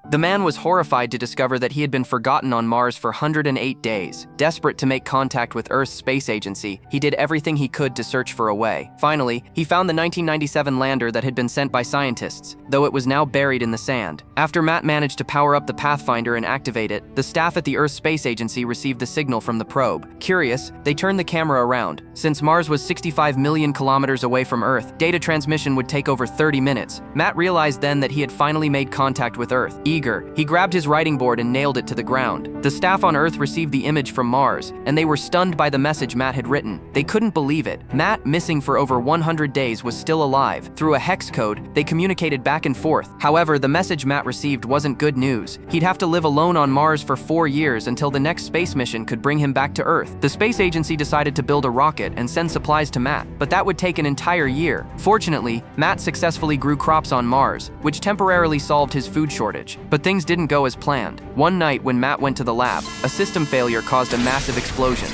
The man was horrified to discover that he had been forgotten on Mars for 108 days. Desperate to make contact with Earth's space agency, he did everything he could to search for a way. Finally, he found the 1997 lander that had been sent by scientists, though it was now buried in the sand. After Matt managed to power up the Pathfinder and activate it, the staff at the Earth Space Agency received the signal from the probe. Curious, they turned the camera around. Since Mars was 65 million kilometers away from Earth, data transmission would take over 30 minutes. Matt realized then that he had finally made contact with Earth. Eager, he grabbed his writing board and nailed it to the ground. The staff on Earth received the image from Mars, and they were stunned by the message Matt had written. They couldn't believe it. Matt, missing for over 100 days, was still alive. Through a hex code, they communicated back and forth. However, the message Matt received wasn't good news. He'd have to live alone on Mars for 4 years until the next space mission could bring him back to Earth. The space agency decided to build a rocket and send supplies to Matt, but that would take an entire year. Fortunately, Matt successfully grew crops on Mars, which temporarily solved his food shortage. But things didn't go as planned. One night when Matt went to the lab, a system failure caused a massive explosion.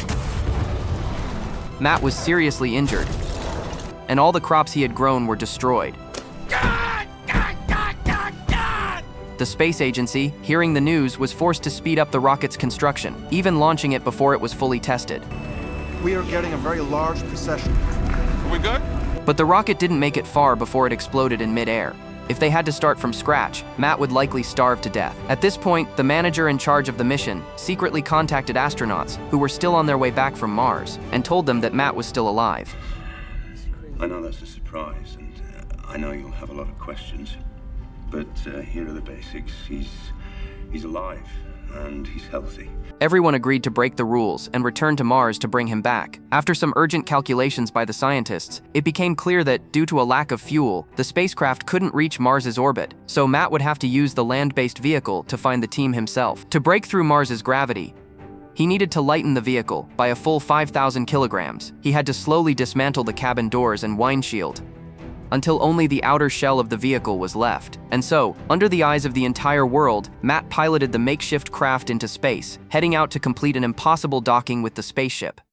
Matt was seriously injured, and all the crops he had grown were destroyed. The space agency, hearing the news, was forced to speed up the rocket's construction, even launching it before it was fully tested. We are getting a very large procession. Are we good? But the rocket didn't make it far before it exploded in mid-air. If they had to start from scratch, Matt would likely starve to death. At this point, the manager in charge of the mission secretly contacted astronauts who were still on their way back from Mars and told them that Matt was still alive. I know that's a surprise, and I know you'll have a lot of questions, but here are the basics. He's alive, and he's healthy. Everyone agreed to break the rules and return to Mars to bring him back. After some urgent calculations by the scientists, it became clear that, due to a lack of fuel, the spacecraft couldn't reach Mars's orbit, so Matt would have to use the land-based vehicle to find the team himself. To break through Mars's gravity, he needed to lighten the vehicle by a full 5,000 kilograms. He had to slowly dismantle the cabin doors and windshield until only the outer shell of the vehicle was left. And so, under the eyes of the entire world, Matt piloted the makeshift craft into space, heading out to complete an impossible docking with the spaceship.